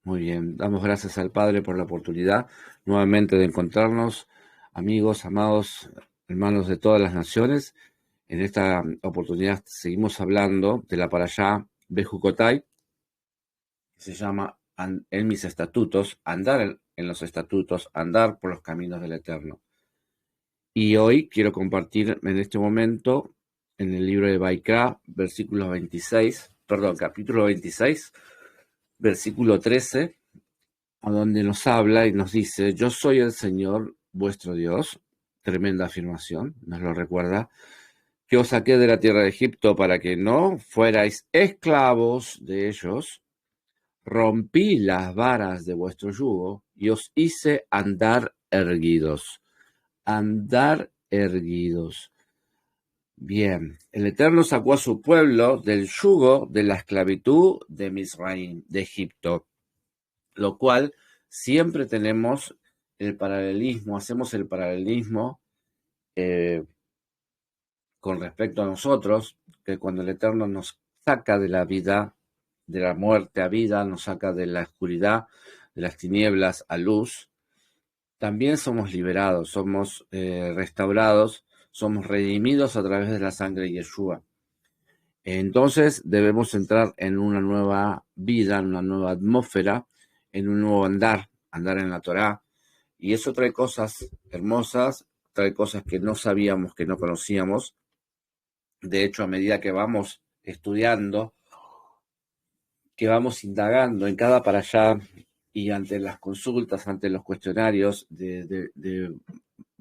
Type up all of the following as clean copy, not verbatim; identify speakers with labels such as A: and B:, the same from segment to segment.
A: Muy bien, damos gracias al Padre por la oportunidad nuevamente de encontrarnos, amigos, amados, hermanos de todas las naciones. En esta oportunidad seguimos hablando de la parashá Bejucotai, que se llama En mis estatutos, andar en los estatutos, andar por los caminos del Eterno. Y hoy quiero compartir en este momento en el libro de Baikra, capítulo 26, versículo 13, a donde nos habla y nos dice: yo soy el Señor vuestro Dios. Tremenda afirmación, nos lo recuerda, que os saqué de la tierra de Egipto para que no fuerais esclavos de ellos. Rompí las varas de vuestro yugo y os hice andar erguidos. Andar erguidos. Bien, el Eterno sacó a su pueblo del yugo de la esclavitud de Misraim, de Egipto, lo cual siempre tenemos hacemos el paralelismo eh, con respecto a nosotros, que cuando el Eterno nos saca de la vida, de la muerte a vida, nos saca de la oscuridad, de las tinieblas a luz, también somos liberados, somos restaurados, somos redimidos a través de la sangre de Yeshua. Entonces debemos entrar en una nueva vida, en una nueva atmósfera, en un nuevo andar en la Torá. Y eso trae cosas hermosas, trae cosas que no sabíamos, que no conocíamos. De hecho, a medida que vamos estudiando, que vamos indagando en cada parashá y ante las consultas, ante los cuestionarios de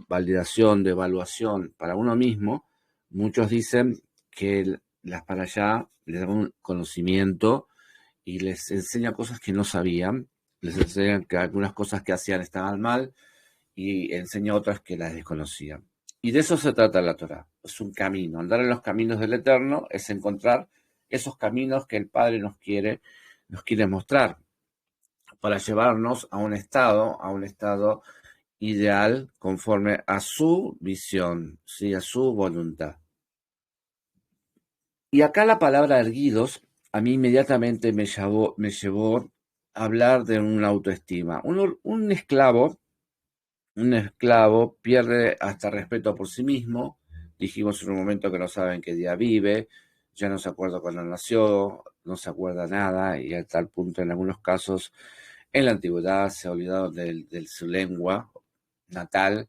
A: validación, de evaluación para uno mismo, muchos dicen que las parashá les dan un conocimiento y les enseña cosas que no sabían, les enseñan que algunas cosas que hacían estaban mal y enseña otras que las desconocían. Y de eso se trata la Torá. Es un camino. Andar en los caminos del Eterno es encontrar esos caminos que el Padre nos quiere mostrar para llevarnos a un estado ideal conforme a su visión, ¿sí? A su voluntad. Y acá la palabra erguidos a mí inmediatamente me llevó a hablar de una autoestima. Un esclavo pierde hasta respeto por sí mismo. Dijimos en un momento que no sabe en qué día vive, ya no se acuerda cuándo nació, no se acuerda nada, y a tal punto en algunos casos en la antigüedad se ha olvidado de su lengua natal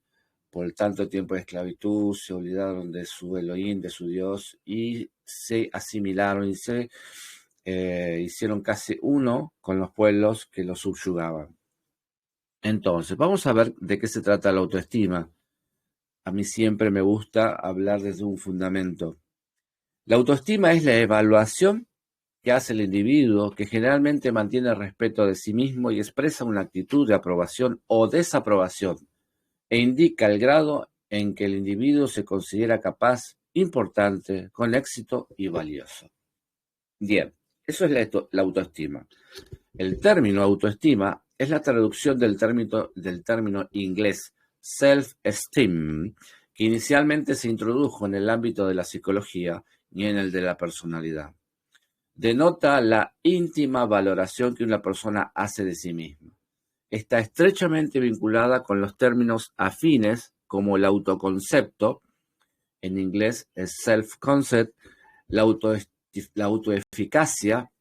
A: por tanto tiempo de esclavitud, se olvidaron de su Elohim, de su Dios, y se asimilaron y se hicieron casi uno con los pueblos que los subyugaban. Entonces, vamos a ver de qué se trata la autoestima. A mí siempre me gusta hablar desde un fundamento. La autoestima es la evaluación que hace el individuo, que generalmente mantiene el respeto de sí mismo y expresa una actitud de aprobación o desaprobación, e indica el grado en que el individuo se considera capaz, importante, con éxito y valioso. Bien, eso es la autoestima. El término autoestima es la traducción del término inglés self-esteem, que inicialmente se introdujo en el ámbito de la psicología y en el de la personalidad. Denota la íntima valoración que una persona hace de sí misma. Está estrechamente vinculada con los términos afines como el autoconcepto, en inglés es self-concept, la autoeficacia,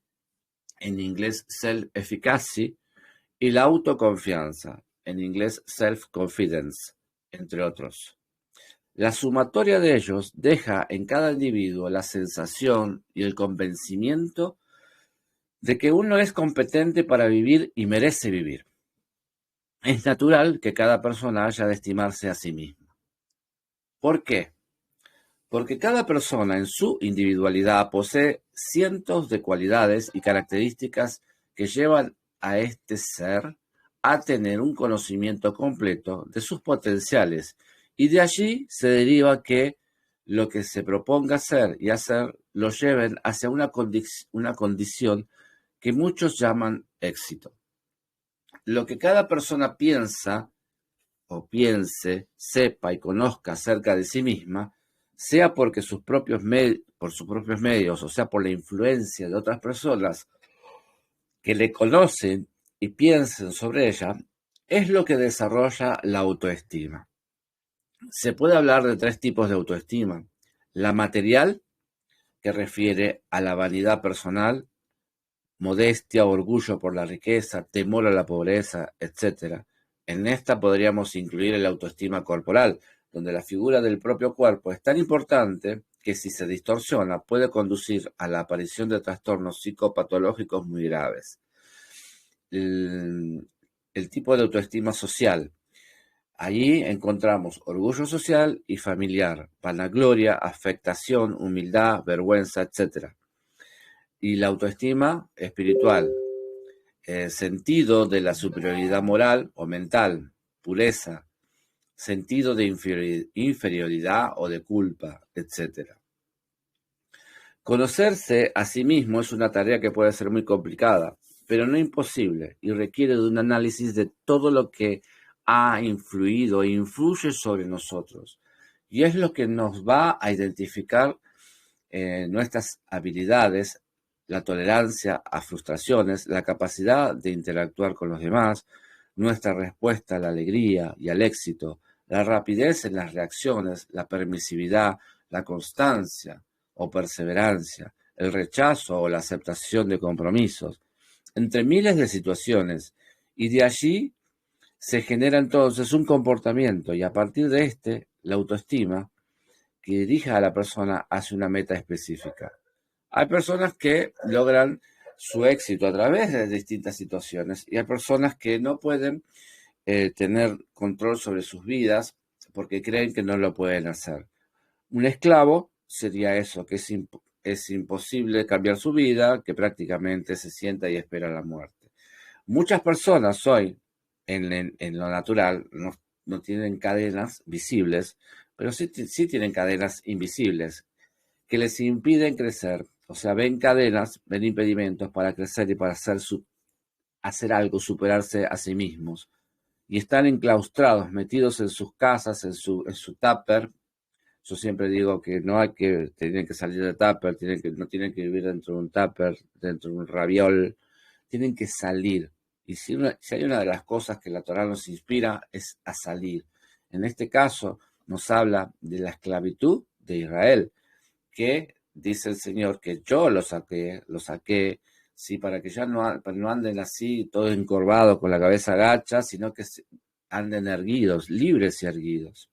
A: en inglés self-efficacy, y la autoconfianza, en inglés self-confidence, entre otros. La sumatoria de ellos deja en cada individuo la sensación y el convencimiento de que uno es competente para vivir y merece vivir. Es natural que cada persona haya de estimarse a sí misma. ¿Por qué? Porque cada persona en su individualidad posee cientos de cualidades y características que llevan a este ser a tener un conocimiento completo de sus potenciales, y de allí se deriva que lo que se proponga hacer y hacer lo lleven hacia una condición que muchos llaman éxito. Lo que cada persona piensa o piense, sepa y conozca acerca de sí misma, sea porque por sus propios medios, o sea por la influencia de otras personas que le conocen y piensen sobre ella, es lo que desarrolla la autoestima. Se puede hablar de 3 tipos de autoestima. La material, que refiere a la vanidad personal, modestia, orgullo por la riqueza, temor a la pobreza, etc. En esta podríamos incluir el autoestima corporal, donde la figura del propio cuerpo es tan importante que si se distorsiona puede conducir a la aparición de trastornos psicopatológicos muy graves. El tipo de autoestima social. Allí encontramos orgullo social y familiar, vanagloria, afectación, humildad, vergüenza, etc. Y la autoestima espiritual, sentido de la superioridad moral o mental, pureza, sentido de inferioridad o de culpa, etc. Conocerse a sí mismo es una tarea que puede ser muy complicada, pero no imposible, y requiere de un análisis de todo lo que ha influido e influye sobre nosotros. Y es lo que nos va a identificar nuestras habilidades, la tolerancia a frustraciones, la capacidad de interactuar con los demás, nuestra respuesta a la alegría y al éxito, la rapidez en las reacciones, la permisividad, la constancia o perseverancia, el rechazo o la aceptación de compromisos, entre miles de situaciones, y de allí se genera entonces un comportamiento y a partir de la autoestima que dirija a la persona hacia una meta específica. Hay personas que logran su éxito a través de distintas situaciones y hay personas que no pueden tener control sobre sus vidas porque creen que no lo pueden hacer. Un esclavo sería eso, que es imposible cambiar su vida, que prácticamente se sienta y espera la muerte. Muchas personas hoy, en lo natural, no tienen cadenas visibles, pero sí tienen cadenas invisibles que les impiden crecer. O sea, ven cadenas, ven impedimentos para crecer y para hacer algo, superarse a sí mismos. Y están enclaustrados, metidos en sus casas, en su tupper. Yo siempre digo que tienen que salir de tupper, no tienen que vivir dentro de un tupper, dentro de un raviol, tienen que salir. Y si hay una de las cosas que la Torá nos inspira es a salir. En este caso nos habla de la esclavitud de Israel, que dice el Señor que yo lo saqué, sí, para que ya no anden así, todos encorvados con la cabeza agacha, sino que anden erguidos, libres y erguidos.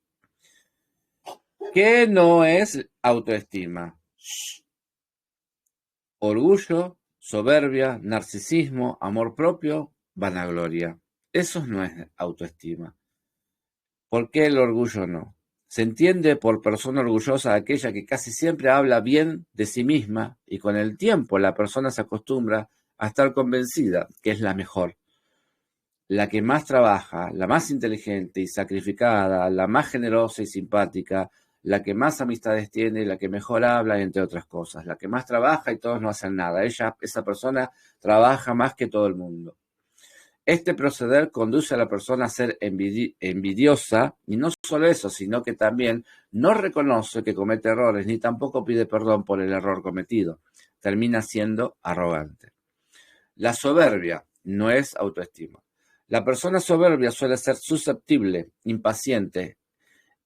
A: ¿Qué no es autoestima? Orgullo, soberbia, narcisismo, amor propio, vanagloria. Eso no es autoestima. ¿Por qué el orgullo no? Se entiende por persona orgullosa aquella que casi siempre habla bien de sí misma y con el tiempo la persona se acostumbra a estar convencida que es la mejor, la que más trabaja, la más inteligente y sacrificada, la más generosa y simpática, la que más amistades tiene, la que mejor habla, entre otras cosas, la que más trabaja y todos no hacen nada. Esa persona trabaja más que todo el mundo. Este proceder conduce a la persona a ser envidiosa, y no solo eso, sino que también no reconoce que comete errores, ni tampoco pide perdón por el error cometido. Termina siendo arrogante. La soberbia no es autoestima. La persona soberbia suele ser susceptible, impaciente,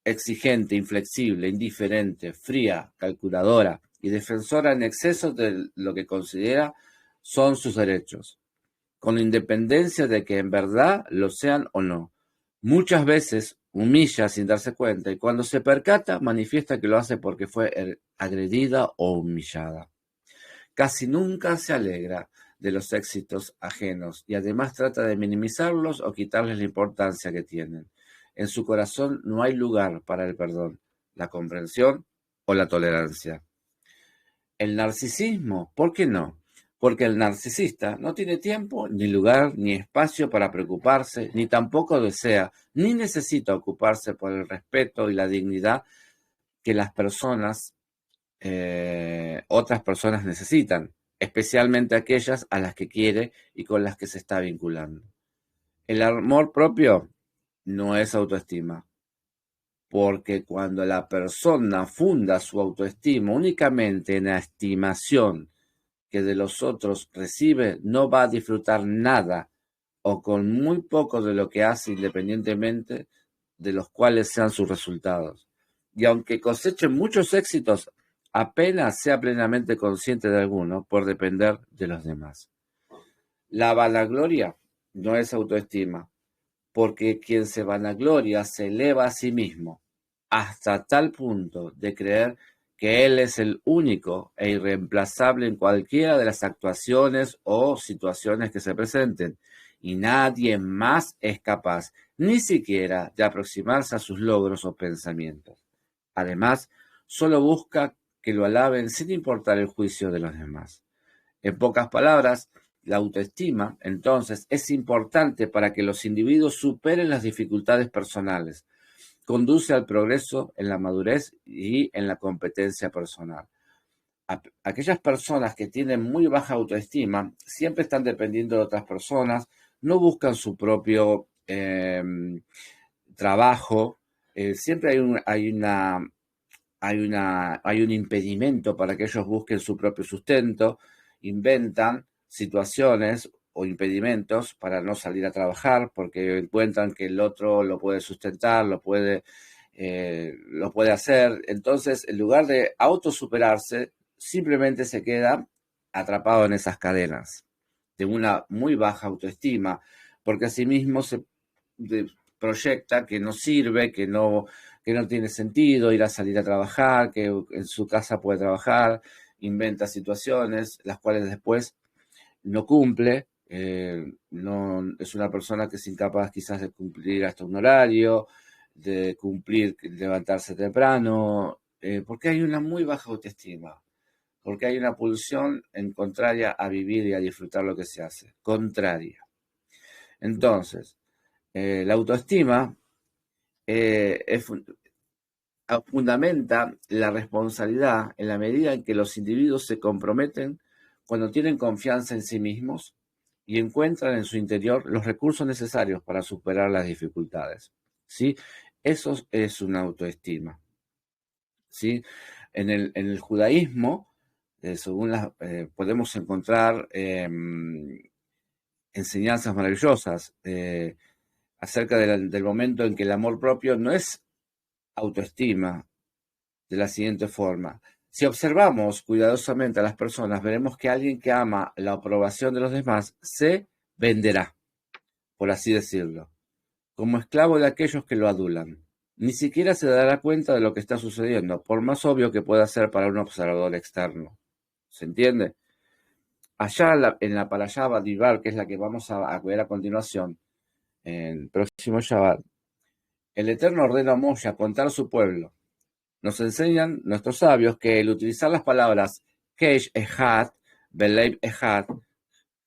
A: exigente, inflexible, indiferente, fría, calculadora y defensora en exceso de lo que considera son sus derechos, con independencia de que en verdad lo sean o no. Muchas veces humilla sin darse cuenta y cuando se percata manifiesta que lo hace porque fue agredida o humillada. Casi nunca se alegra de los éxitos ajenos y además trata de minimizarlos o quitarles la importancia que tienen. En su corazón no hay lugar para el perdón, la comprensión o la tolerancia. El narcisismo, ¿por qué no? Porque el narcisista no tiene tiempo, ni lugar, ni espacio para preocuparse, ni tampoco desea, ni necesita ocuparse por el respeto y la dignidad que las personas, otras personas necesitan, especialmente aquellas a las que quiere y con las que se está vinculando. El amor propio no es autoestima, porque cuando la persona funda su autoestima únicamente en la estimación que de los otros recibe, no va a disfrutar nada o con muy poco de lo que hace independientemente de los cuales sean sus resultados. Y aunque coseche muchos éxitos, apenas sea plenamente consciente de alguno por depender de los demás. La vanagloria no es autoestima, porque quien se vanagloria se eleva a sí mismo, hasta tal punto de creer que él es el único e irreemplazable en cualquiera de las actuaciones o situaciones que se presenten, y nadie más es capaz, ni siquiera, de aproximarse a sus logros o pensamientos. Además, solo busca que lo alaben sin importar el juicio de los demás. En pocas palabras, la autoestima, entonces, es importante para que los individuos superen las dificultades personales. Conduce al progreso en la madurez y en la competencia personal. Aquellas personas que tienen muy baja autoestima siempre están dependiendo de otras personas, no buscan su propio trabajo, siempre hay un impedimento para que ellos busquen su propio sustento, inventan situaciones o impedimentos para no salir a trabajar porque encuentran que el otro lo puede sustentar, lo puede hacer. Entonces, en lugar de autosuperarse, simplemente se queda atrapado en esas cadenas de una muy baja autoestima, porque asimismo se proyecta que no sirve, que no tiene sentido ir a salir a trabajar, que en su casa puede trabajar, inventa situaciones, las cuales después no cumple, no, es una persona que es incapaz quizás de cumplir hasta un horario, de cumplir, levantarse temprano, porque hay una muy baja autoestima, porque hay una pulsión en contraria a vivir y a disfrutar lo que se hace, contraria. Entonces, la autoestima fundamenta la responsabilidad en la medida en que los individuos se comprometen cuando tienen confianza en sí mismos y encuentran en su interior los recursos necesarios para superar las dificultades. ¿Sí? Eso es una autoestima. ¿Sí? En el judaísmo, podemos encontrar enseñanzas maravillosas acerca del momento en que el amor propio no es autoestima, de la siguiente forma. Si observamos cuidadosamente a las personas, veremos que alguien que ama la aprobación de los demás se venderá, por así decirlo, como esclavo de aquellos que lo adulan. Ni siquiera se dará cuenta de lo que está sucediendo, por más obvio que pueda ser para un observador externo. ¿Se entiende? Allá en la Parashá Bamidbar, que es la que vamos a ver a continuación, en el próximo Shabbat, el Eterno ordena a Moshe a contar a su pueblo. Nos enseñan nuestros sabios que el utilizar las palabras Keish Echad, Beleib Echad,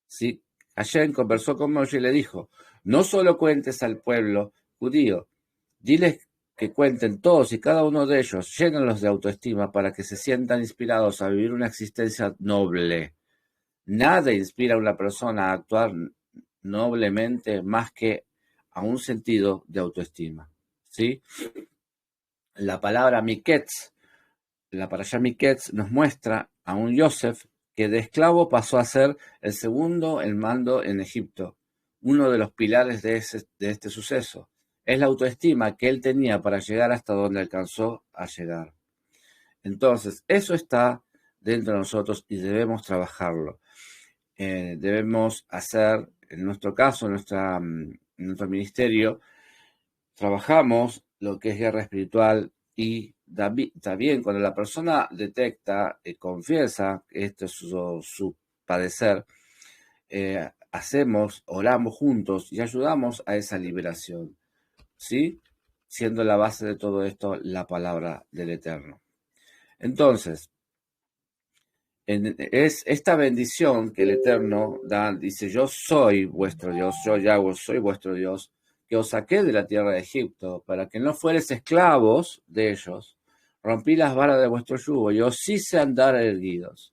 A: ¿sí? Hashem conversó con Moshe y le dijo, no solo cuentes al pueblo judío, diles que cuenten todos y cada uno de ellos, llénenlos de autoestima para que se sientan inspirados a vivir una existencia noble. Nada inspira a una persona a actuar noblemente más que a un sentido de autoestima, ¿sí? La palabra Miketz, la parashá Miketz, nos muestra a un Yosef que de esclavo pasó a ser el segundo en mando en Egipto. Uno de los pilares de este suceso es la autoestima que él tenía para llegar hasta donde alcanzó a llegar. Entonces, eso está dentro de nosotros y debemos trabajarlo. Debemos hacer, en nuestro caso, en nuestro ministerio, trabajamos lo que es guerra espiritual y también cuando la persona detecta, confiesa que esto es su padecer, oramos juntos y ayudamos a esa liberación, ¿sí? Siendo la base de todo esto la palabra del Eterno. Entonces, es esta bendición que el Eterno da, dice, yo soy vuestro Dios, yo Yahweh soy vuestro Dios, que os saqué de la tierra de Egipto, para que no fueres esclavos de ellos. Rompí las varas de vuestro yugo y os hice andar erguidos.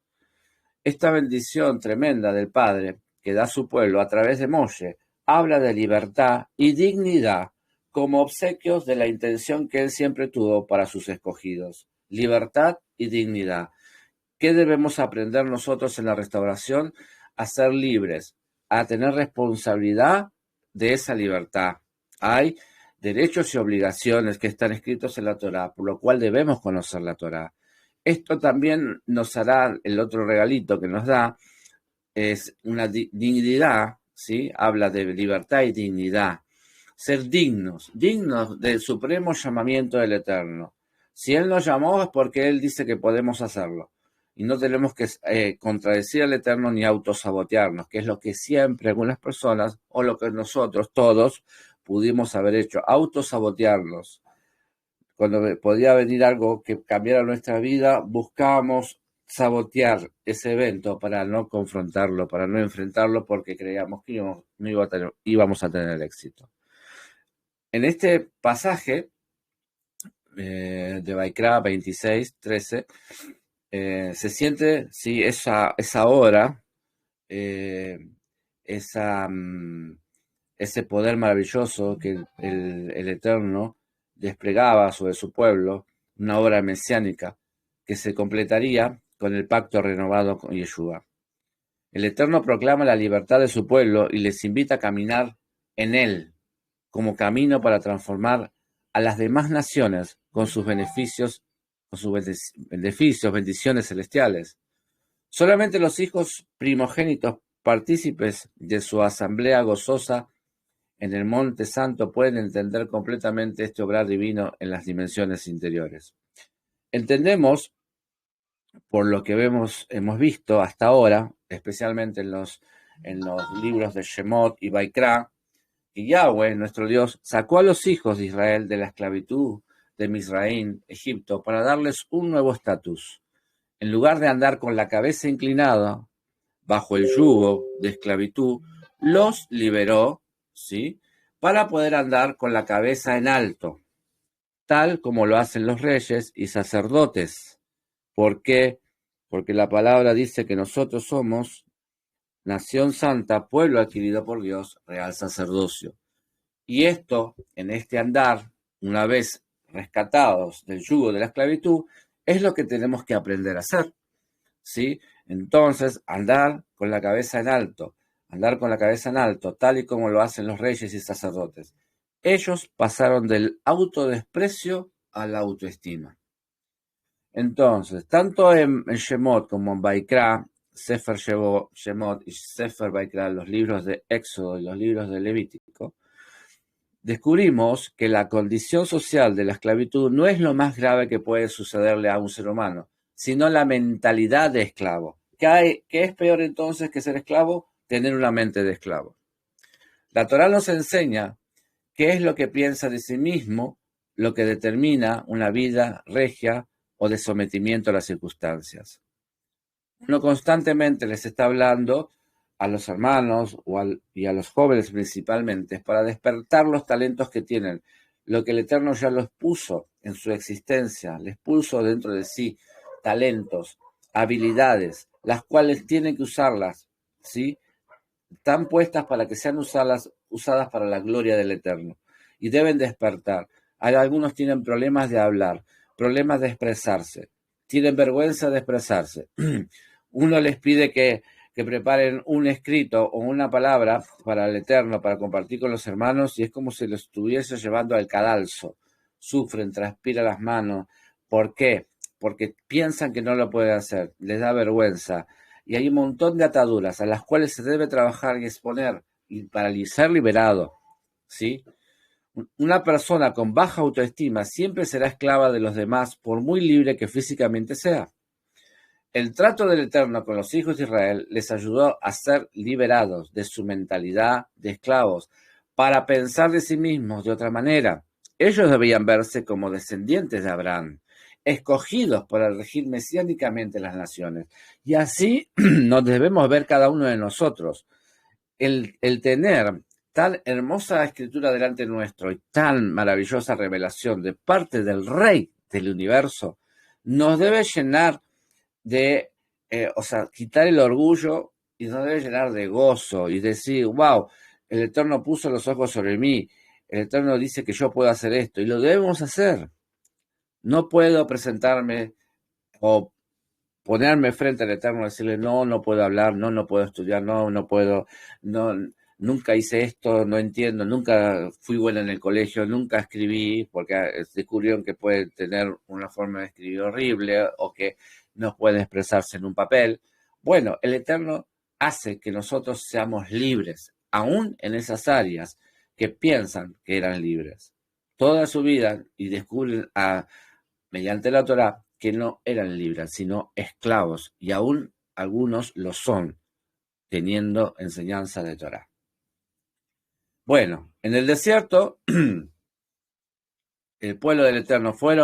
A: Esta bendición tremenda del Padre que da a su pueblo a través de Moshe habla de libertad y dignidad como obsequios de la intención que él siempre tuvo para sus escogidos. Libertad y dignidad. ¿Qué debemos aprender nosotros en la restauración? A ser libres, a tener responsabilidad de esa libertad. Hay derechos y obligaciones que están escritos en la Torá, por lo cual debemos conocer la Torá. Esto también nos hará, el otro regalito que nos da, es una dignidad, ¿sí? Habla de libertad y dignidad. Ser dignos del supremo llamamiento del Eterno. Si Él nos llamó es porque Él dice que podemos hacerlo. Y no tenemos que contradecir al Eterno ni autosabotearnos, que es lo que siempre algunas personas, o lo que nosotros todos pudimos haber hecho, autosabotearnos. Cuando podía venir algo que cambiara nuestra vida, buscábamos sabotear ese evento para no confrontarlo, para no enfrentarlo, porque creíamos que íbamos a tener éxito. En este pasaje de Vaikra 26, 13, se siente, sí, esa hora, ese poder maravilloso que el Eterno desplegaba sobre su pueblo, una obra mesiánica que se completaría con el pacto renovado con Yeshua. El Eterno proclama la libertad de su pueblo y les invita a caminar en él como camino para transformar a las demás naciones con sus beneficios, bendiciones celestiales. Solamente los hijos primogénitos, partícipes de su asamblea gozosa en el Monte Santo, pueden entender completamente este obrar divino en las dimensiones interiores. Entendemos, por lo que hemos visto hasta ahora, especialmente en los libros de Shemot y Vaikra, que Yahweh, nuestro Dios, sacó a los hijos de Israel de la esclavitud de Misraín, Egipto, para darles un nuevo estatus. En lugar de andar con la cabeza inclinada bajo el yugo de esclavitud, los liberó, ¿sí?, para poder andar con la cabeza en alto, tal como lo hacen los reyes y sacerdotes. ¿Por qué? Porque la palabra dice que nosotros somos nación santa, pueblo adquirido por Dios, real sacerdocio. Y esto, en este andar, una vez rescatados del yugo de la esclavitud, es lo que tenemos que aprender a hacer, ¿sí? Entonces, andar con la cabeza en alto, tal y como lo hacen los reyes y sacerdotes. Ellos pasaron del autodesprecio a la autoestima. Entonces, tanto en Shemot como en Vaikra, Sefer Shemot y Sefer Vaikra, los libros de Éxodo y los libros de Levítico, descubrimos que la condición social de la esclavitud no es lo más grave que puede sucederle a un ser humano, sino la mentalidad de esclavo. ¿Qué es peor entonces que ser esclavo? Tener una mente de esclavo. La Torá nos enseña qué es lo que piensa de sí mismo, lo que determina una vida regia o de sometimiento a las circunstancias. Uno constantemente les está hablando a los hermanos y a los jóvenes principalmente, para despertar los talentos que tienen, lo que el Eterno ya los puso en su existencia, les puso dentro de sí talentos, habilidades, las cuales tienen que usarlas, ¿sí? Están puestas para que sean usadas para la gloria del Eterno, y deben despertar. Algunos tienen problemas de hablar, problemas de expresarse, tienen vergüenza de expresarse. Uno les pide que preparen un escrito o una palabra para el Eterno, para compartir con los hermanos, y es como si lo estuviese llevando al cadalso. Sufren, transpiran las manos. ¿Por qué? Porque piensan que no lo pueden hacer, les da vergüenza. Y hay un montón de ataduras a las cuales se debe trabajar y exponer y para ser liberado, ¿sí? Una persona con baja autoestima siempre será esclava de los demás, por muy libre que físicamente sea. El trato del Eterno con los hijos de Israel les ayudó a ser liberados de su mentalidad de esclavos, para pensar de sí mismos de otra manera. Ellos debían verse como descendientes de Abraham, escogidos para regir mesiánicamente las naciones. Y así nos debemos ver cada uno de nosotros. El tener tan hermosa escritura delante nuestro y tan maravillosa revelación de parte del Rey del universo, nos debe llenar de, quitar el orgullo, y nos debe llenar de gozo y decir, wow, el Eterno puso los ojos sobre mí, el Eterno dice que yo puedo hacer esto, y lo debemos hacer. No puedo presentarme o ponerme frente al Eterno y decirle, no, no puedo hablar, no, no puedo estudiar, no, no puedo, no, nunca hice esto, no entiendo, nunca fui buena en el colegio, nunca escribí, porque descubrieron que pueden tener una forma de escribir horrible o que no pueden expresarse en un papel. Bueno, el Eterno hace que nosotros seamos libres, aún en esas áreas que piensan que eran libres. Toda su vida y descubren mediante la Torá que no eran libres, sino esclavos, y aún algunos lo son, teniendo enseñanza de Torá. Bueno, en el desierto, el pueblo del Eterno fue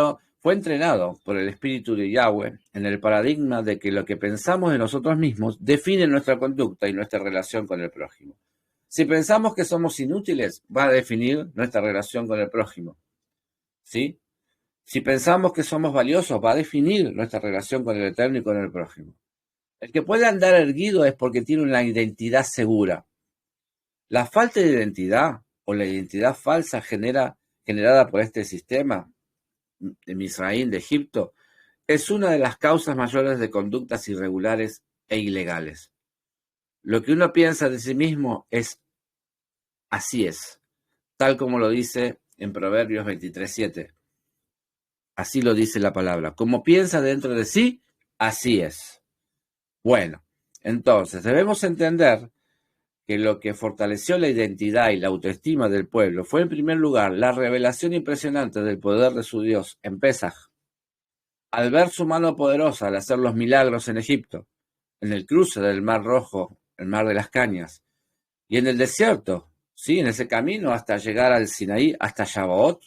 A: entrenado por el Espíritu de Yahweh en el paradigma de que lo que pensamos de nosotros mismos define nuestra conducta y nuestra relación con el prójimo. Si pensamos que somos inútiles, va a definir nuestra relación con el prójimo. ¿Sí? Si pensamos que somos valiosos, va a definir nuestra relación con el Eterno y con el prójimo. El que puede andar erguido es porque tiene una identidad segura. La falta de identidad o la identidad falsa generada por este sistema de Misraín, de Egipto, es una de las causas mayores de conductas irregulares e ilegales. Lo que uno piensa de sí mismo es así es, tal como lo dice en Proverbios 23:7. Así lo dice la palabra. Como piensa dentro de sí, así es. Bueno, entonces debemos entender que lo que fortaleció la identidad y la autoestima del pueblo fue en primer lugar la revelación impresionante del poder de su Dios en Pesaj, al ver su mano poderosa al hacer los milagros en Egipto, en el cruce del Mar Rojo, el Mar de las Cañas, y en el desierto, sí, en ese camino hasta llegar al Sinaí, hasta Shavuot,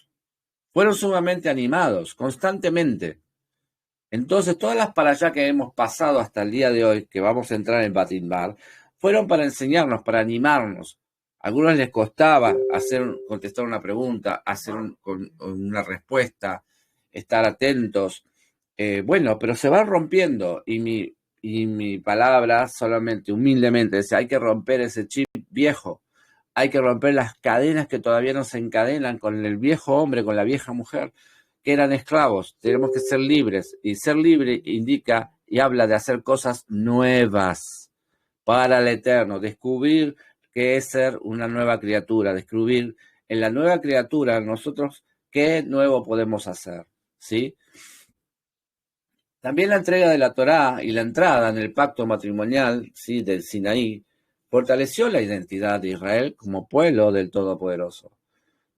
A: fueron sumamente animados, constantemente. Entonces, todas las para allá que hemos pasado hasta el día de hoy, que vamos a entrar en Batimbar, fueron para enseñarnos, para animarnos. A algunos les costaba contestar una pregunta, hacer una respuesta, estar atentos. Bueno, pero se van rompiendo y mi palabra solamente, humildemente, dice, hay que romper ese chip viejo, hay que romper las cadenas que todavía nos encadenan con el viejo hombre, con la vieja mujer, que eran esclavos. Tenemos que ser libres, y ser libre indica y habla de hacer cosas nuevas para el Eterno, descubrir qué es ser una nueva criatura, descubrir en la nueva criatura nosotros qué nuevo podemos hacer, ¿sí? También la entrega de la Torá y la entrada en el pacto matrimonial, ¿sí?, del Sinaí fortaleció la identidad de Israel como pueblo del Todopoderoso.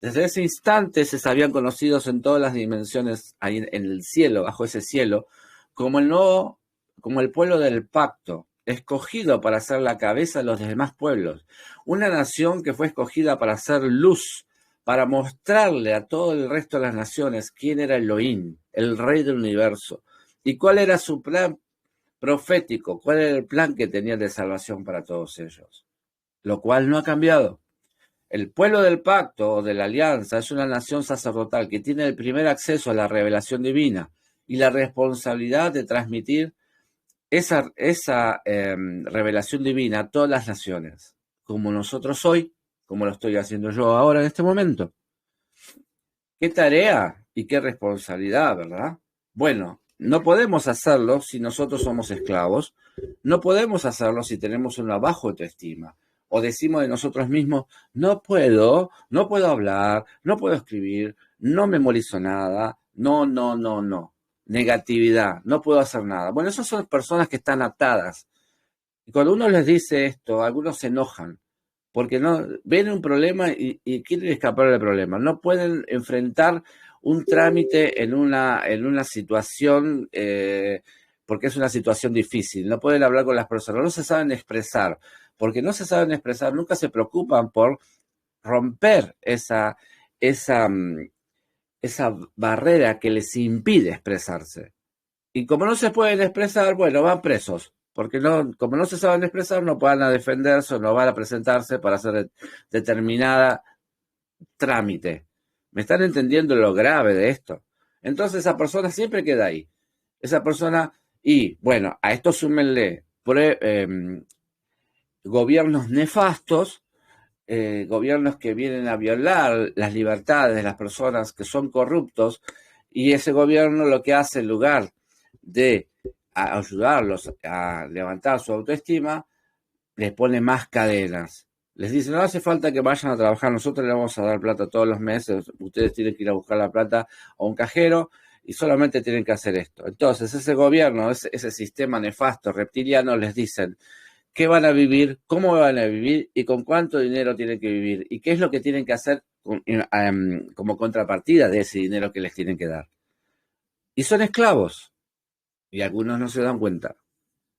A: Desde ese instante se sabían conocidos en todas las dimensiones ahí en el cielo, bajo ese cielo, como el pueblo del pacto, escogido para ser la cabeza de los demás pueblos. Una nación que fue escogida para ser luz, para mostrarle a todo el resto de las naciones quién era Elohim, el rey del universo, y cuál era su plan profético, cuál era el plan que tenía de salvación para todos ellos, lo cual no ha cambiado. El pueblo del pacto o de la alianza es una nación sacerdotal que tiene el primer acceso a la revelación divina y la responsabilidad de transmitir esa revelación divina a todas las naciones, como nosotros hoy, como lo estoy haciendo yo ahora en este momento. ¿Qué tarea y qué responsabilidad, verdad? Bueno, no podemos hacerlo si nosotros somos esclavos, no podemos hacerlo si tenemos una baja autoestima, o decimos de nosotros mismos, no puedo hablar, no puedo escribir, no memorizo nada, no, negatividad, no puedo hacer nada. Bueno, esas son personas que están atadas. Y cuando uno les dice esto, algunos se enojan, porque no ven un problema y quieren escapar del problema. No pueden enfrentar un trámite en una situación, porque es una situación difícil. No pueden hablar con las personas, no se saben expresar. Porque no se saben expresar, nunca se preocupan por romper esa barrera que les impide expresarse. Y como no se pueden expresar, bueno, van presos. Porque como no se saben expresar, no van a defenderse o no van a presentarse para hacer determinada trámite. ¿Me están entendiendo lo grave de esto? Entonces esa persona siempre queda ahí. Esa persona, y bueno, a esto súmenle gobiernos nefastos, gobiernos que vienen a violar las libertades de las personas que son corruptos, y ese gobierno lo que hace en lugar de a ayudarlos a levantar su autoestima, les pone más cadenas. Les dice, no hace falta que vayan a trabajar, nosotros les vamos a dar plata todos los meses, ustedes tienen que ir a buscar la plata a un cajero y solamente tienen que hacer esto. Entonces, ese gobierno, ese sistema nefasto, reptiliano, les dicen qué van a vivir, cómo van a vivir y con cuánto dinero tienen que vivir y qué es lo que tienen que hacer como contrapartida de ese dinero que les tienen que dar. Y son esclavos, y algunos no se dan cuenta,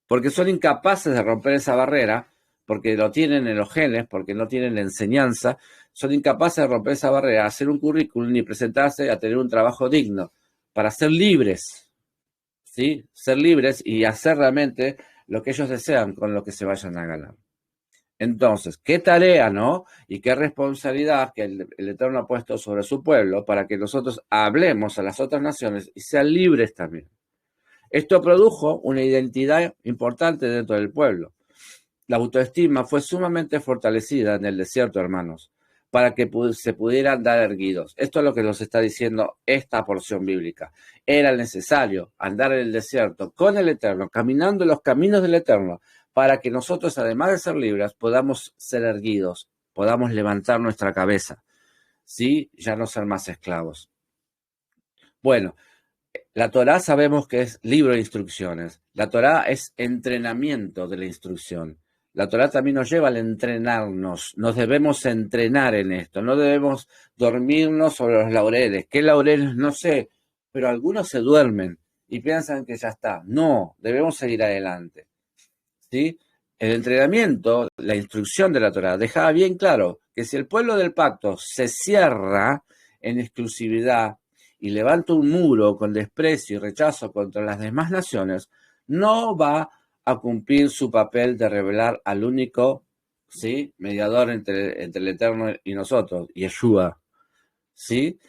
A: porque son incapaces de romper esa barrera, porque lo tienen en los genes, porque no tienen la enseñanza, son incapaces de romper esa barrera, hacer un currículum y presentarse a tener un trabajo digno, para ser libres, ¿sí? Ser libres y hacer realmente lo que ellos desean con lo que se vayan a ganar. Entonces, qué tarea, ¿no? Y qué responsabilidad que el Eterno ha puesto sobre su pueblo para que nosotros hablemos a las otras naciones y sean libres también. Esto produjo una identidad importante dentro del pueblo. La autoestima fue sumamente fortalecida en el desierto, hermanos, para que se pudieran dar erguidos. Esto es lo que nos está diciendo esta porción bíblica. Era necesario andar en el desierto con el Eterno, caminando en los caminos del Eterno, para que nosotros, además de ser libres, podamos ser erguidos, podamos levantar nuestra cabeza, ¿sí? Ya no ser más esclavos. Bueno, la Torá sabemos que es libro de instrucciones. La Torá es entrenamiento de la instrucción. La Torá también nos lleva al entrenarnos. Nos debemos entrenar en esto. No debemos dormirnos sobre los laureles. ¿Qué laureles? No sé. Pero algunos se duermen y piensan que ya está. No, debemos seguir adelante. ¿Sí? El entrenamiento, la instrucción de la Torá, dejaba bien claro que si el pueblo del pacto se cierra en exclusividad y levanta un muro con desprecio y rechazo contra las demás naciones, no va a cumplir su papel de revelar al único, ¿sí?, mediador entre el Eterno y nosotros, Yeshua, ¿sí?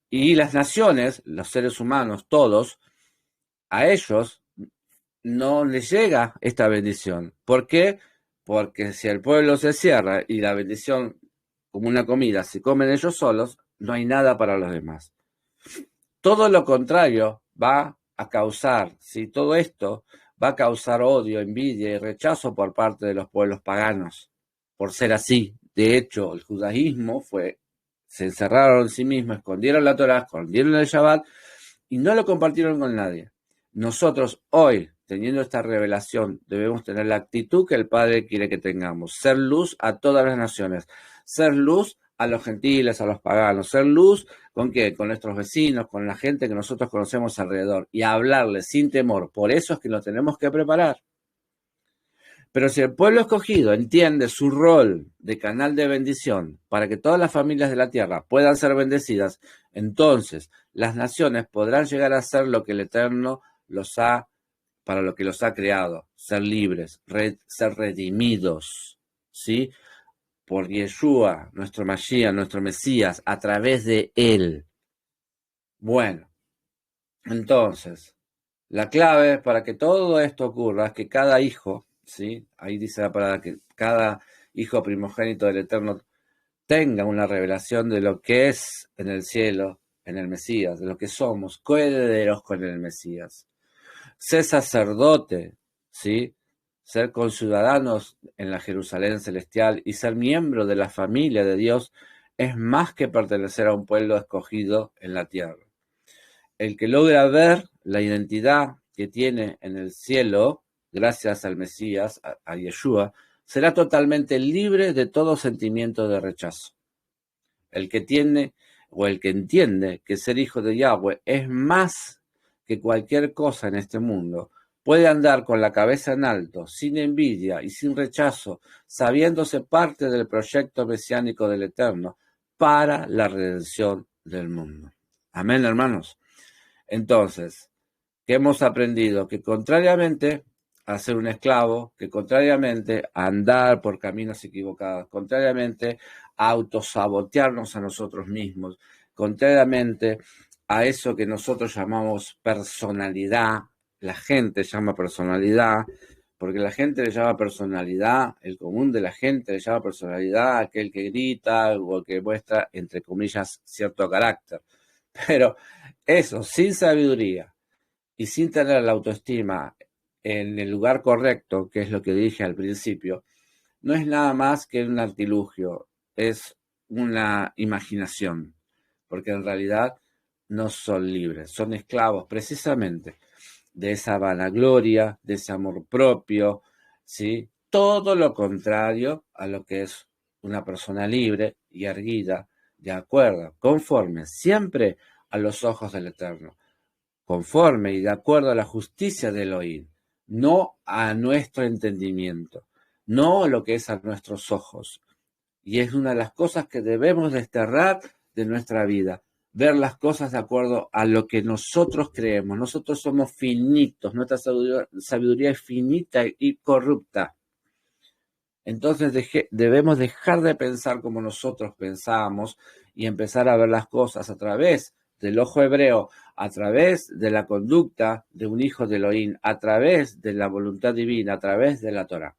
A: Y las naciones, los seres humanos, todos, a ellos no les llega esta bendición. ¿Por qué? Porque si el pueblo se cierra y la bendición, como una comida, se comen ellos solos, no hay nada para los demás. Todo lo contrario va a causar, si todo esto va a causar odio, envidia y rechazo por parte de los pueblos paganos, por ser así. De hecho, el judaísmo se encerraron en sí mismos, escondieron la Torá, escondieron el Shabbat y no lo compartieron con nadie. Nosotros hoy, teniendo esta revelación, debemos tener la actitud que el Padre quiere que tengamos, ser luz a todas las naciones, ser luz a los gentiles, a los paganos, ser luz ¿con qué? Con nuestros vecinos, con la gente que nosotros conocemos alrededor y hablarles sin temor. Por eso es que nos tenemos que preparar. Pero si el pueblo escogido entiende su rol de canal de bendición para que todas las familias de la tierra puedan ser bendecidas, entonces las naciones podrán llegar a ser lo que el Eterno para lo que los ha creado, ser libres, ser redimidos, ¿sí? Por Yeshua, nuestro Mashiach, nuestro Mesías, a través de él. Bueno, entonces, la clave para que todo esto ocurra es que cada hijo, ¿sí? Ahí dice la palabra que cada hijo primogénito del Eterno tenga una revelación de lo que es en el cielo, en el Mesías, de lo que somos, coherederos con el Mesías. Ser sacerdote, ¿sí? Ser conciudadanos en la Jerusalén celestial y ser miembro de la familia de Dios es más que pertenecer a un pueblo escogido en la tierra. El que logra ver la identidad que tiene en el cielo, gracias al Mesías, a Yeshua, será totalmente libre de todo sentimiento de rechazo. El que tiene o el que entiende que ser hijo de Yahweh es más que cualquier cosa en este mundo, puede andar con la cabeza en alto, sin envidia y sin rechazo, sabiéndose parte del proyecto mesiánico del Eterno para la redención del mundo. Amén, hermanos. Entonces, ¿qué hemos aprendido? Que contrariamente a ser un esclavo, que contrariamente a andar por caminos equivocados, contrariamente a autosabotearnos a nosotros mismos, contrariamente a eso que nosotros llamamos personalidad, la gente llama personalidad, porque la gente le llama personalidad, el común de la gente le llama personalidad a aquel que grita o el que muestra, entre comillas, cierto carácter. Pero eso, sin sabiduría y sin tener la autoestima en el lugar correcto, que es lo que dije al principio, no es nada más que un artilugio, es una imaginación, porque en realidad no son libres, son esclavos precisamente de esa vanagloria, de ese amor propio, ¿sí? Todo lo contrario a lo que es una persona libre y erguida, de acuerdo, conforme siempre a los ojos del Eterno, conforme y de acuerdo a la justicia del Elohim, no a nuestro entendimiento, no a lo que es a nuestros ojos. Y es una de las cosas que debemos desterrar de nuestra vida, ver las cosas de acuerdo a lo que nosotros creemos. Nosotros somos finitos, nuestra sabiduría es finita y corrupta. Entonces debemos dejar de pensar como nosotros pensábamos y empezar a ver las cosas a través del ojo hebreo, a través de la conducta de un hijo de Elohim, a través de la voluntad divina, a través de la Torah.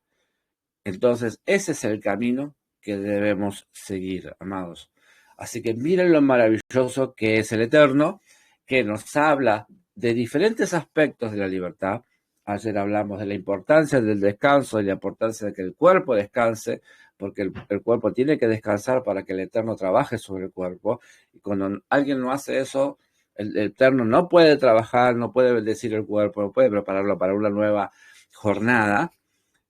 A: Entonces, ese es el camino que debemos seguir, amados. Así que miren lo maravilloso que es el Eterno, que nos habla de diferentes aspectos de la libertad. Ayer hablamos de la importancia del descanso, de la importancia de que el cuerpo descanse, porque el cuerpo tiene que descansar para que el Eterno trabaje sobre el cuerpo. Y cuando alguien no hace eso, el Eterno no puede trabajar, no puede bendecir el cuerpo, no puede prepararlo para una nueva jornada.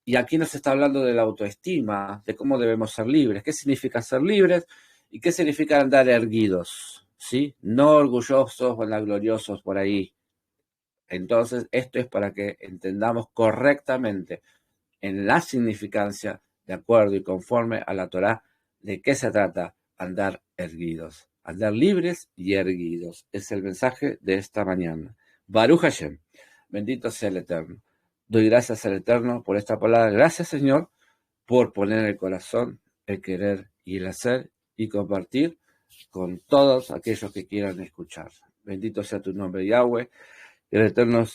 A: Y aquí nos está hablando de la autoestima, de cómo debemos ser libres, qué significa ser libres y qué significa andar erguidos, ¿sí? No orgullosos o vanagloriosos por ahí. Entonces, esto es para que entendamos correctamente en la significancia, de acuerdo y conforme a la Torá, de qué se trata andar erguidos. Andar libres y erguidos. Es el mensaje de esta mañana. Baruch Hashem. Bendito sea el Eterno. Doy gracias al Eterno por esta palabra. Gracias, Señor, por poner en el corazón el querer y el hacer y compartir con todos aquellos que quieran escuchar. Bendito sea tu nombre, Yahweh. Que el Eterno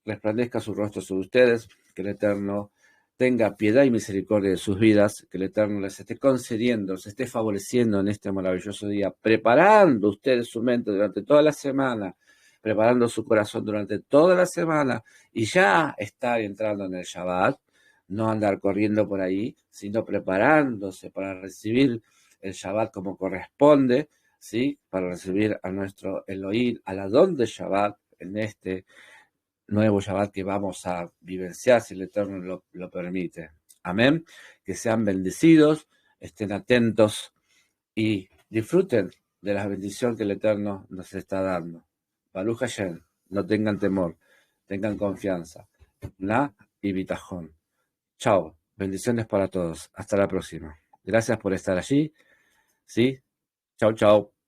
A: resplandezca su rostro sobre ustedes. Que el Eterno tenga piedad y misericordia de sus vidas. Que el Eterno les esté concediendo, les esté favoreciendo en este maravilloso día, preparando ustedes su mente durante toda la semana, preparando su corazón durante toda la semana y ya estar entrando en el Shabbat, no andar corriendo por ahí, sino preparándose para recibir el Shabbat como corresponde, ¿sí? Para recibir a nuestro Elohim, al Adón de Shabbat, en este nuevo Shabbat que vamos a vivenciar, si el Eterno lo permite. Amén. Que sean bendecidos, estén atentos y disfruten de la bendición que el Eterno nos está dando. Baruch Hashem, no tengan temor, tengan confianza. Na y bitajón. Chao, bendiciones para todos. Hasta la próxima. Gracias por estar allí. ¿Sí? Chao, chao.